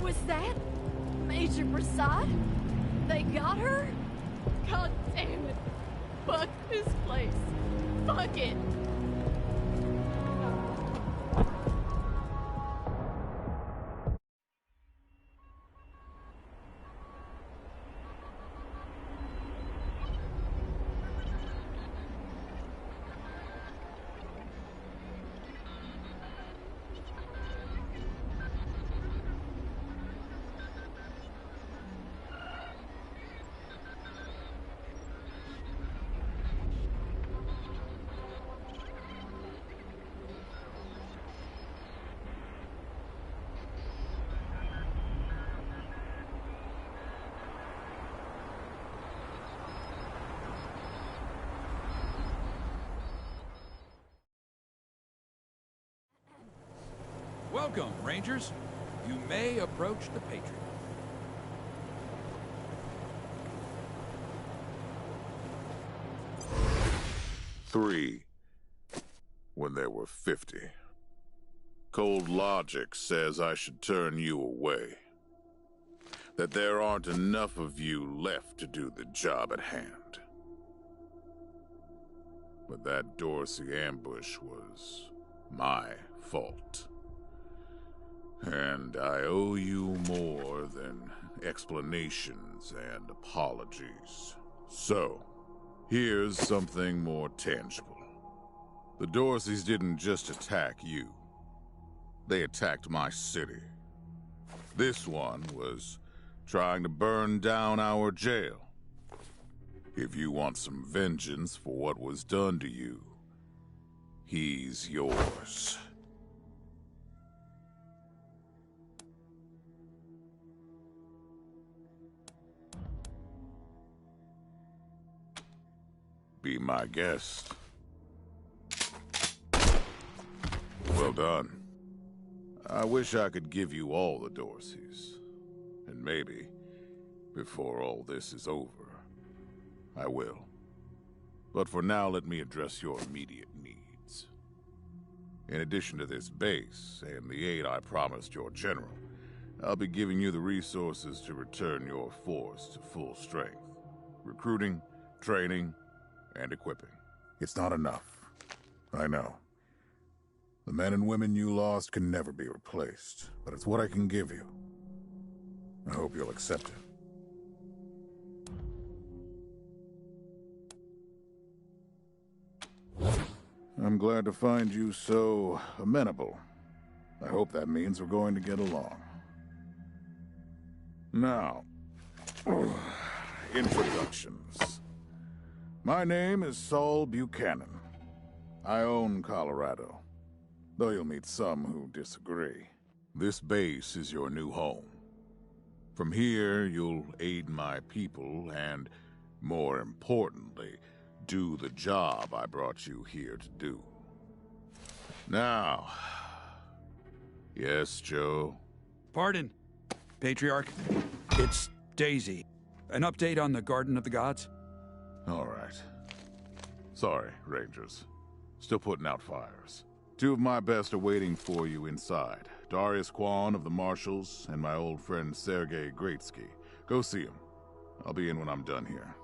Was that Major Prasad? They got her? God damn it. Fuck this place. Fuck it. Welcome, Rangers. You may approach the Patriot. Three, when there were 50. Cold logic says I should turn you away. That there aren't enough of you left to do the job at hand. But that Dorsey ambush was my fault. And I owe you more than explanations and apologies. So, here's something more tangible. The Dorseys didn't just attack you. They attacked my city. This one was trying to burn down our jail. If you want some vengeance for what was done to you, he's yours. Be my guest. Well done. I wish I could give you all the Dorseys. And maybe, before all this is over, I will. But for now, let me address your immediate needs. In addition to this base and the aid I promised your general, I'll be giving you the resources to return your force to full strength. Recruiting, training, and equipping. It's not enough. I know. The men and women you lost can never be replaced, but it's what I can give you. I hope you'll accept it. I'm glad to find you so amenable. I hope that means we're going to get along. Now, introductions. My name is Saul Buchanan. I own Colorado, though you'll meet some who disagree. This base is your new home. From here, you'll aid my people and, more importantly, do the job I brought you here to do. Now, yes, Joe? Pardon, Patriarch. It's Daisy. An update on the Garden of the Gods? All right. Sorry, Rangers. Still putting out fires. Two of my best are waiting for you inside. Darius Kwan of the Marshals and my old friend Sergei Greatsky. Go see him. I'll be in when I'm done here.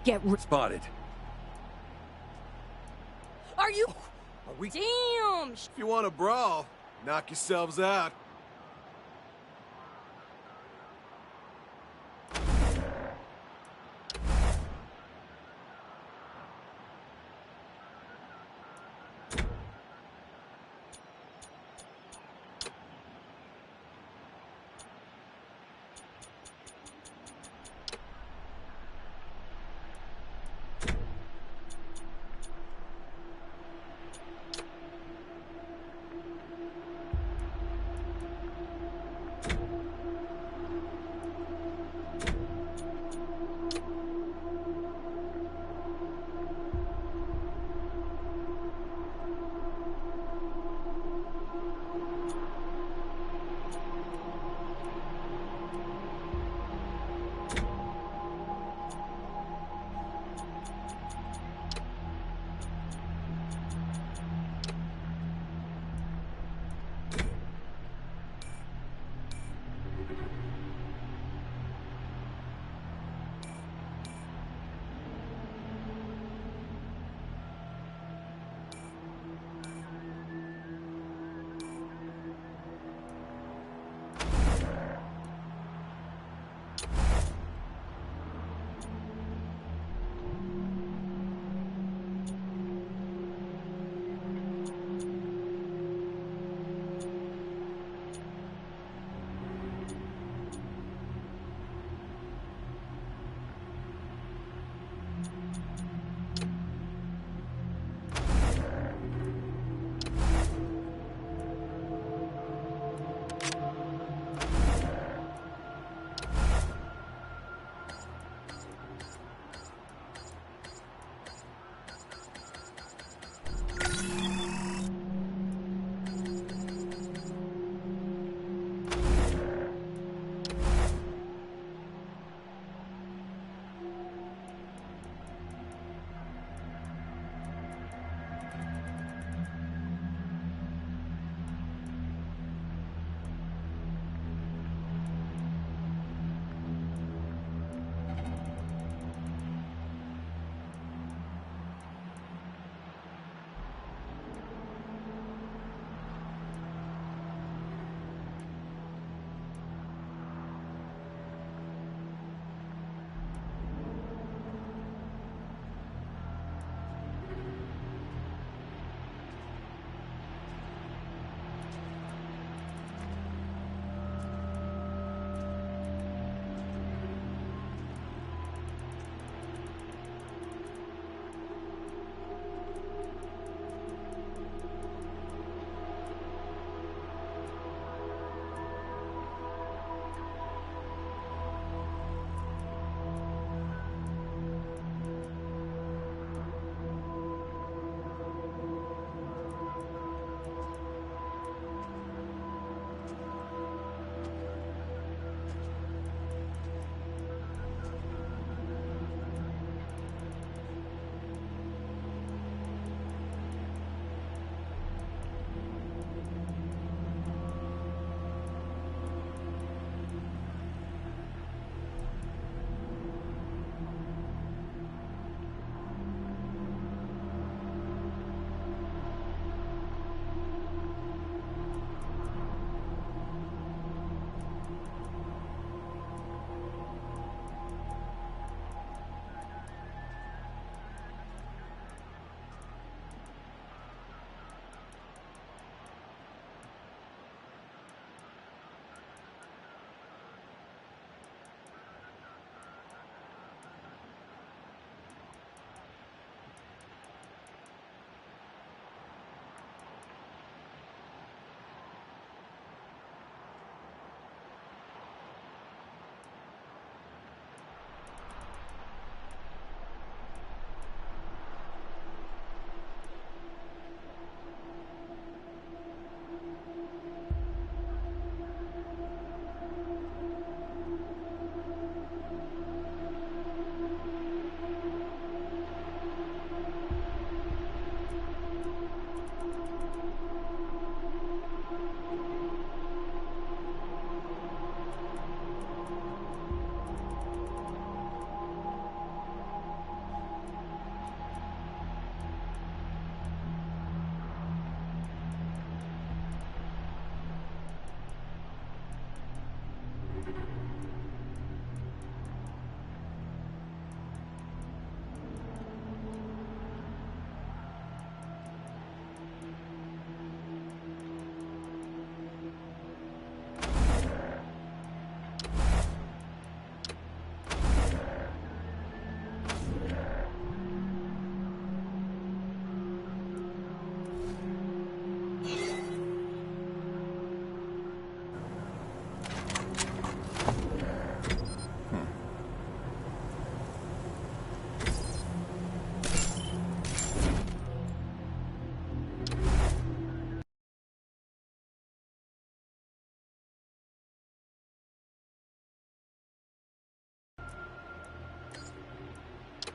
Spotted. Are you? Are we? Damn! If you want to brawl, knock yourselves out.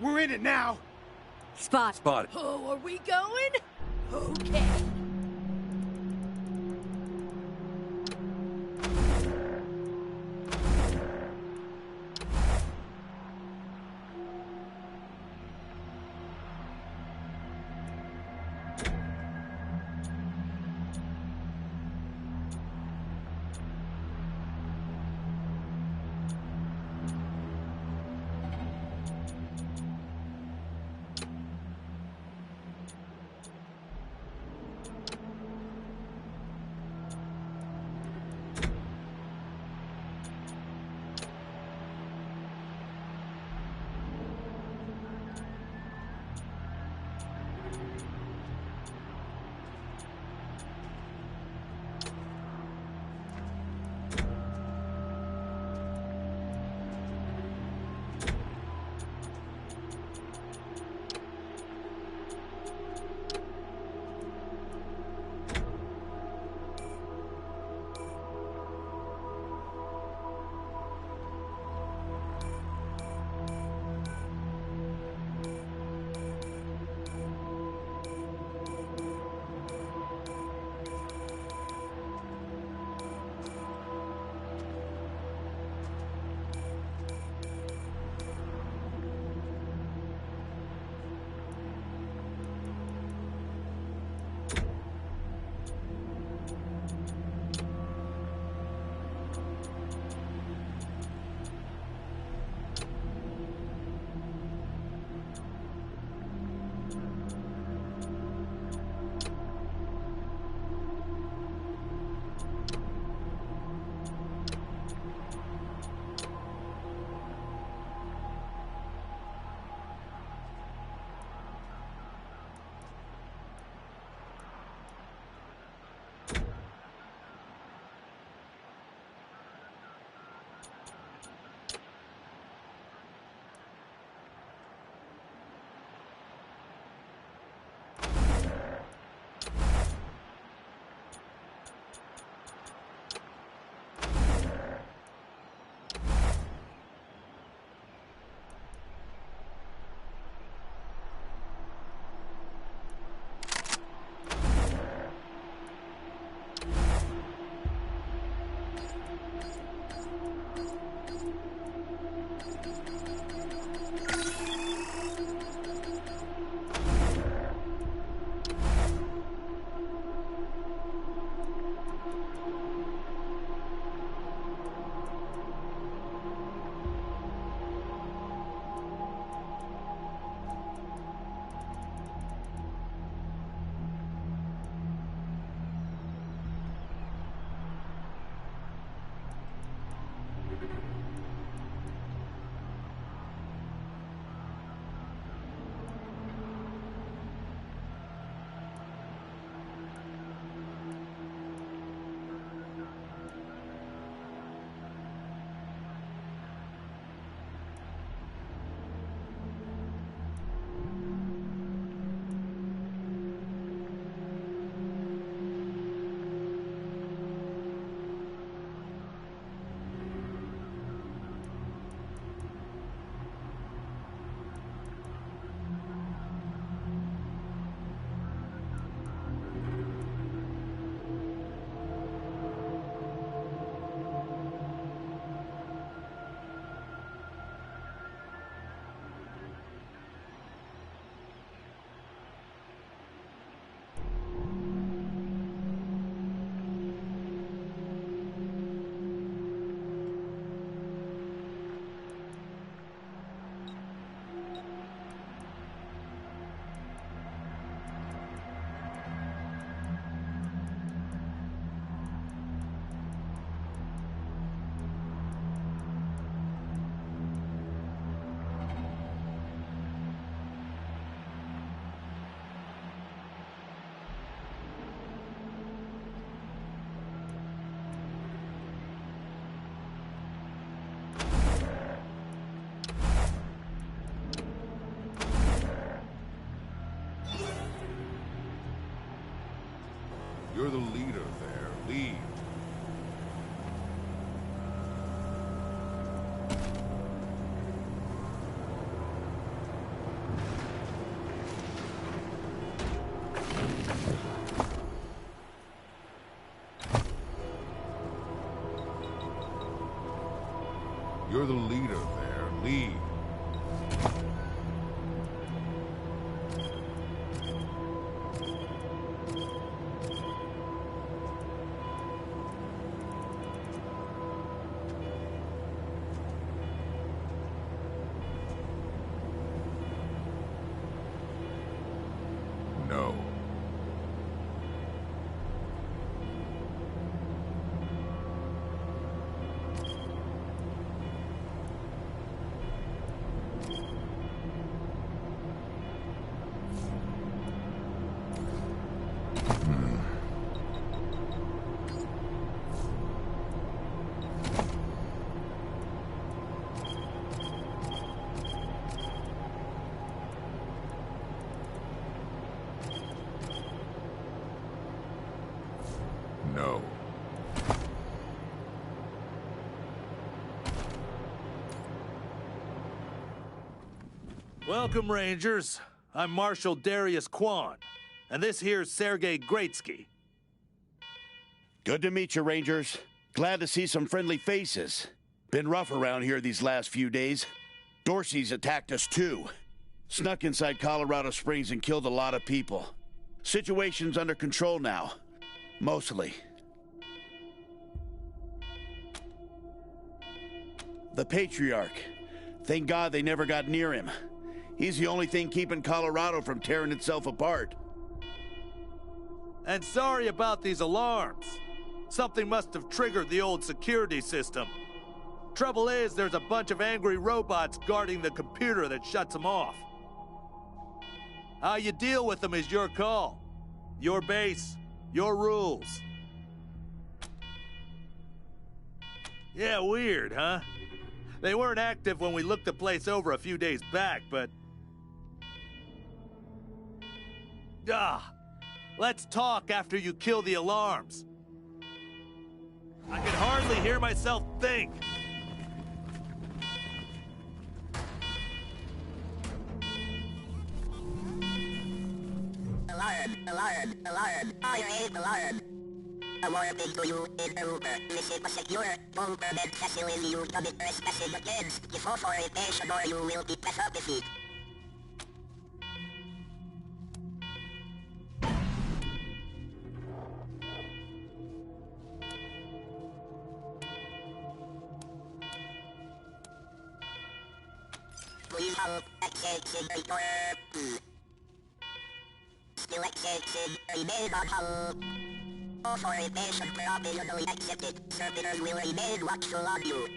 We're in it now. Spot. Spotted. Oh, are we going? Okay. You're the leader there. Lead. You're the leader there. Lead. No. No. Welcome, Rangers. I'm Marshal Darius Kwan, and this here's Sergei Greatsky. Good to meet you, Rangers. Glad to see some friendly faces. Been rough around here these last few days. Dorsey's attacked us too. Snuck inside Colorado Springs and killed a lot of people. Situation's under control now. Mostly. The Patriarch. Thank God they never got near him. He's the only thing keeping Colorado from tearing itself apart. And sorry about these alarms. Something must have triggered the old security system. Trouble is, there's a bunch of angry robots guarding the computer that shuts them off. How you deal with them is your call. Your base, your rules. Yeah, weird, huh? They weren't active when we looked the place over a few days back, but... let's talk after you kill the alarms. I can hardly hear myself think. Alarm. I hate alarm. A warning to you is over. Visit a secure bunker bed facility you commit trespassing against. Before forentation or you will be defeated. Please help accessing report. Still accessing remain on hold. Authorization provisionally accepted. Servitors will remain watchful on you.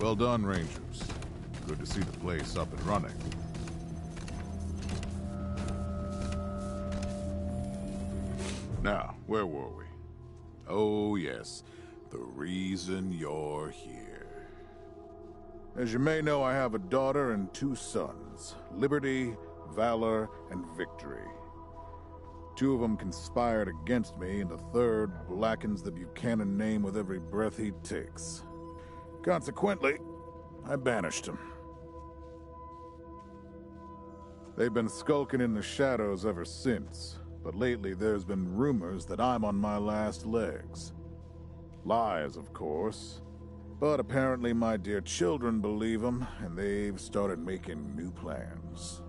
Well done, Rangers. Good to see the place up and running. Now, where were we? Oh, yes. The reason you're here. As you may know, I have a daughter and 2 sons. Liberty, Valor, and Victory. 2 of them conspired against me, and the third blackens the Buchanan name with every breath he takes. Consequently, I banished him. They've been skulking in the shadows ever since, but lately there's been rumors that I'm on my last legs. Lies, of course, but apparently my dear children believe them, and they've started making new plans.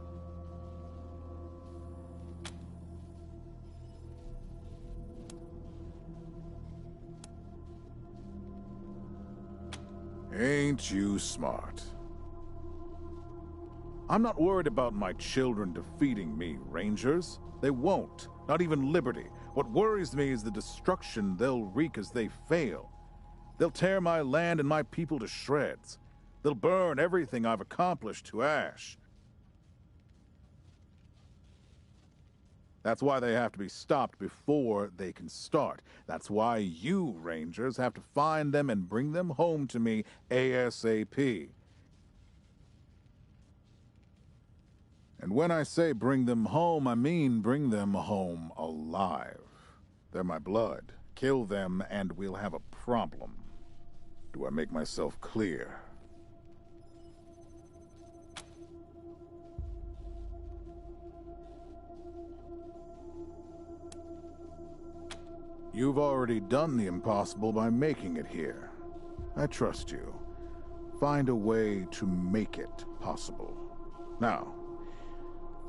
Ain't you smart? I'm not worried about my children defeating me, Rangers. They won't. Not even Liberty. What worries me is the destruction they'll wreak as they fail. They'll tear my land and my people to shreds. They'll burn everything I've accomplished to ash. That's why they have to be stopped before they can start. That's why you, Rangers, have to find them and bring them home to me ASAP. And when I say bring them home, I mean bring them home alive. They're my blood. Kill them and we'll have a problem. Do I make myself clear? You've already done the impossible by making it here. I trust you. Find a way to make it possible. Now,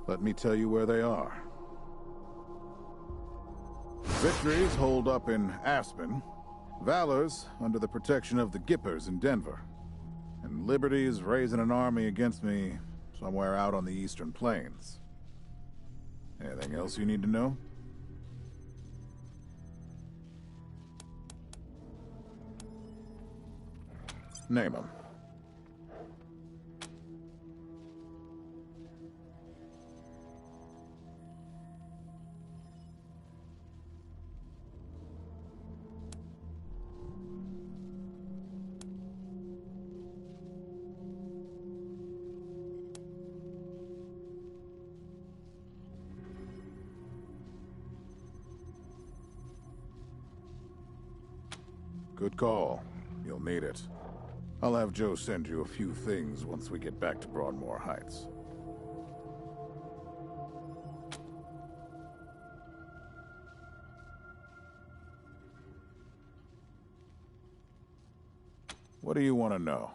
let me tell you where they are. Victory's holed up in Aspen. Valor's under the protection of the Gippers in Denver. And Liberty's raising an army against me somewhere out on the Eastern Plains. Anything else you need to know? Name them. Good call. You'll need it. I'll have Joe send you a few things once we get back to Broadmoor Heights. What do you want to know?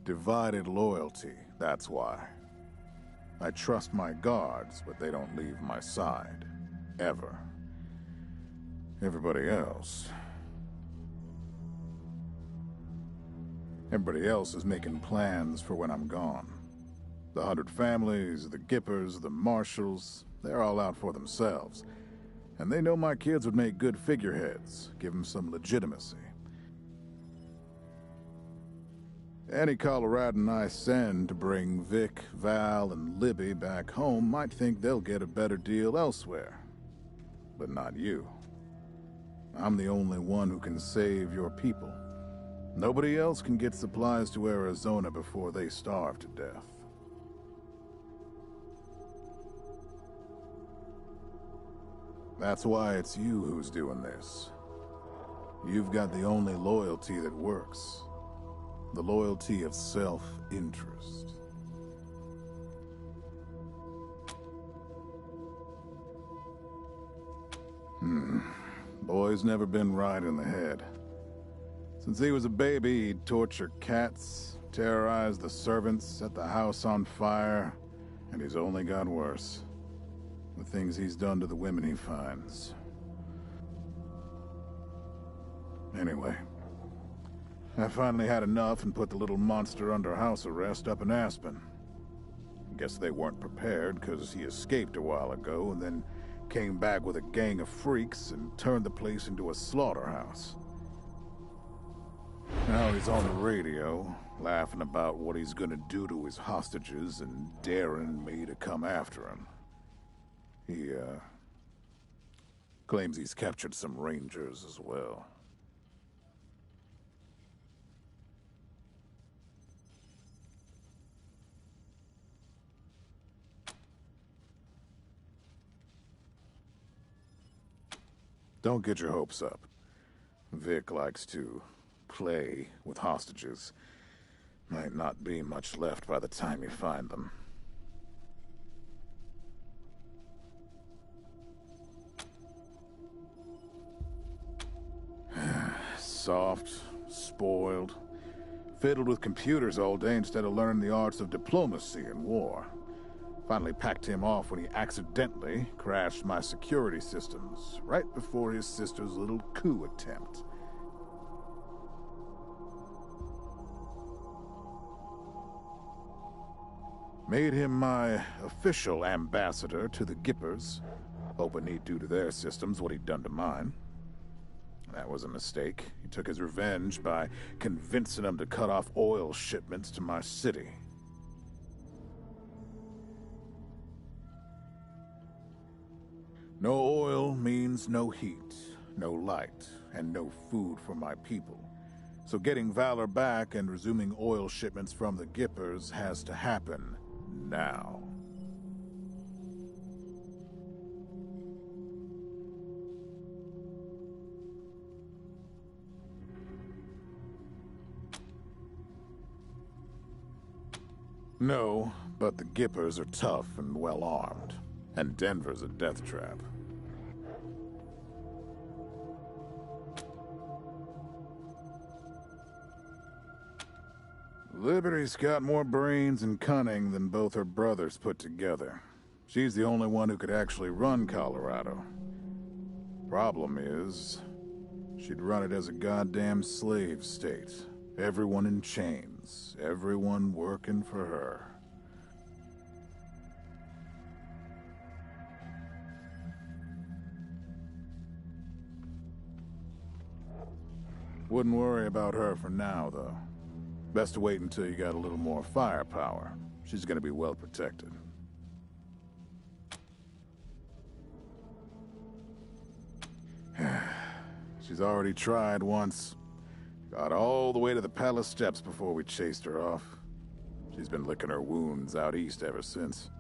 Divided loyalty, that's why. I trust my guards, but they don't leave my side. Ever. Everybody else is making plans for when I'm gone. The 100 families, the Gippers, the Marshals, they're all out for themselves. And they know my kids would make good figureheads, give them some legitimacy. Any Coloradan I send to bring Vic, Val, and Libby back home might think they'll get a better deal elsewhere. But not you. I'm the only one who can save your people. Nobody else can get supplies to Arizona before they starve to death. That's why it's you who's doing this. You've got the only loyalty that works. The loyalty of self-interest. Boy's never been right in the head. Since he was a baby, he'd torture cats, terrorize the servants, set the house on fire, and he's only got worse. The things he's done to the women he finds. Anyway, I finally had enough and put the little monster under house arrest up in Aspen. Guess they weren't prepared because he escaped a while ago and then came back with a gang of freaks and turned the place into a slaughterhouse. Now he's on the radio, laughing about what he's gonna do to his hostages and daring me to come after him. He, claims he's captured some Rangers as well. Don't get your hopes up. Vic likes to play with hostages. Might not be much left by the time you find them. Soft, spoiled, fiddled with computers all day instead of learning the arts of diplomacy and war. Finally packed him off when he accidentally crashed my security systems right before his sister's little coup attempt. Made him my official ambassador to the Gippers, hoping he'd do to their systems what he'd done to mine. That was a mistake. He took his revenge by convincing them to cut off oil shipments to my city. No oil means no heat, no light, and no food for my people. So getting Valor back and resuming oil shipments from the Gippers has to happen now. No, but the Gippers are tough and well-armed, and Denver's a death trap. Liberty's got more brains and cunning than both her brothers put together. She's the only one who could actually run Colorado. Problem is, she'd run it as a goddamn slave state. Everyone in chains, everyone working for her. Wouldn't worry about her for now, though. Best to wait until you got a little more firepower. She's gonna be well protected. She's already tried once. Got all the way to the palace steps before we chased her off. She's been licking her wounds out east ever since.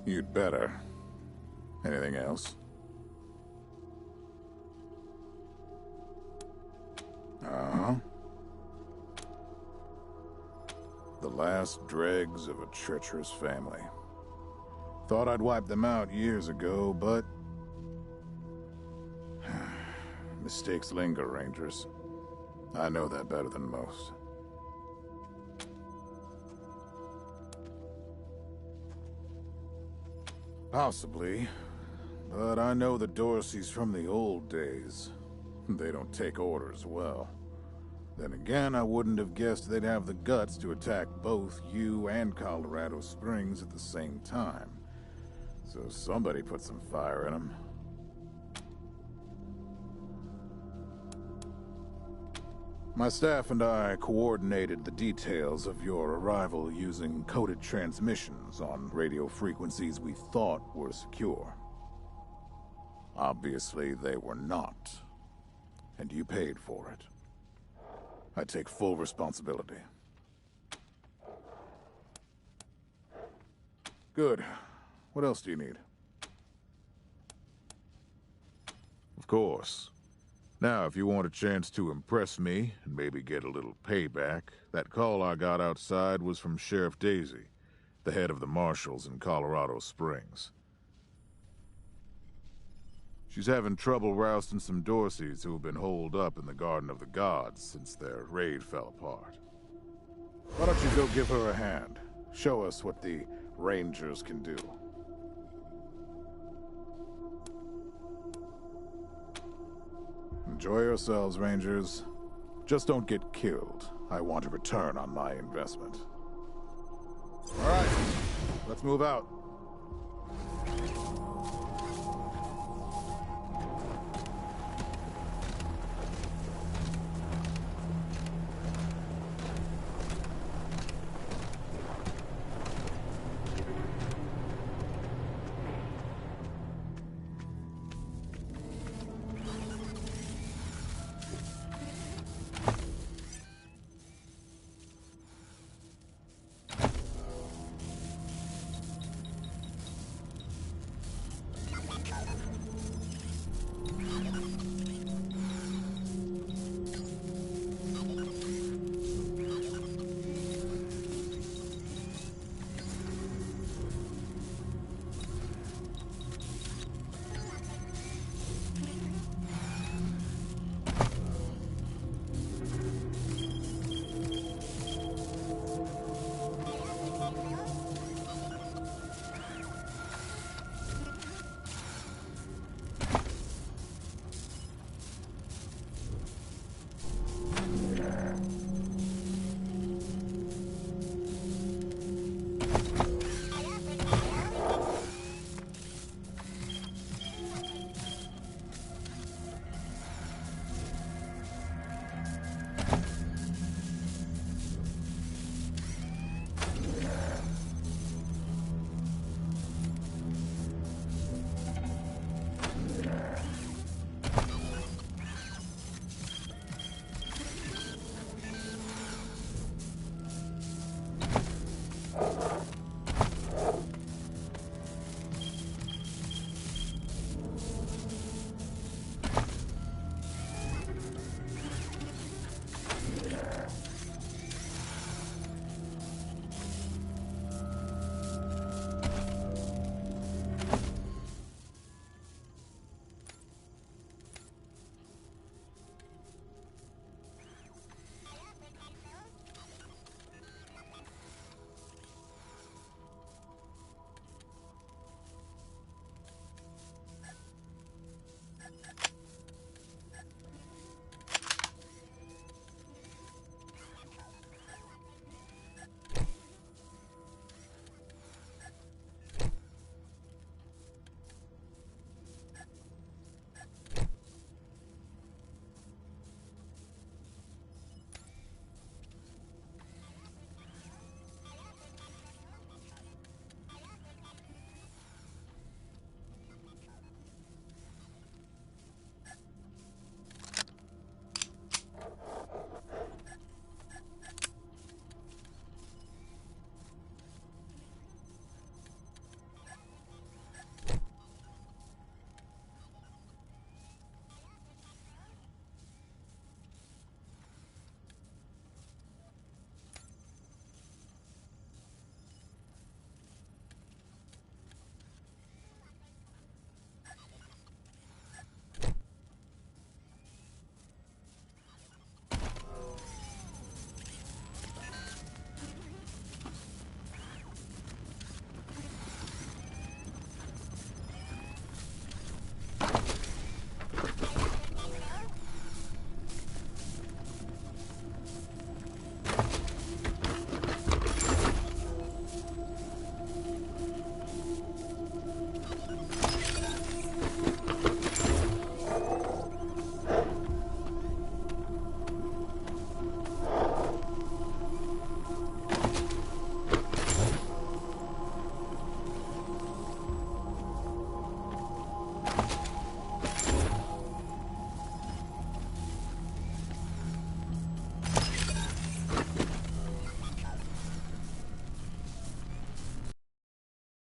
You'd better. Anything else? Uh-huh. The last dregs of a treacherous family. Thought I'd wiped them out years ago, but... mistakes linger, Rangers. I know that better than most. Possibly, but I know the Dorseys from the old days. They don't take orders well. Then again, I wouldn't have guessed they'd have the guts to attack both you and Colorado Springs at the same time. So somebody put some fire in them. My staff and I coordinated the details of your arrival using coded transmissions on radio frequencies we thought were secure. Obviously, they were not. And you paid for it. I take full responsibility. Good. What else do you need? Of course. Now, if you want a chance to impress me and maybe get a little payback, that call I got outside was from Sheriff Daisy, the head of the marshals in Colorado Springs. She's having trouble rousting some Dorseys who have been holed up in the Garden of the Gods since their raid fell apart. Why don't you go give her a hand? Show us what the Rangers can do. Enjoy yourselves, Rangers. Just don't get killed. I want a return on my investment. All right, let's move out.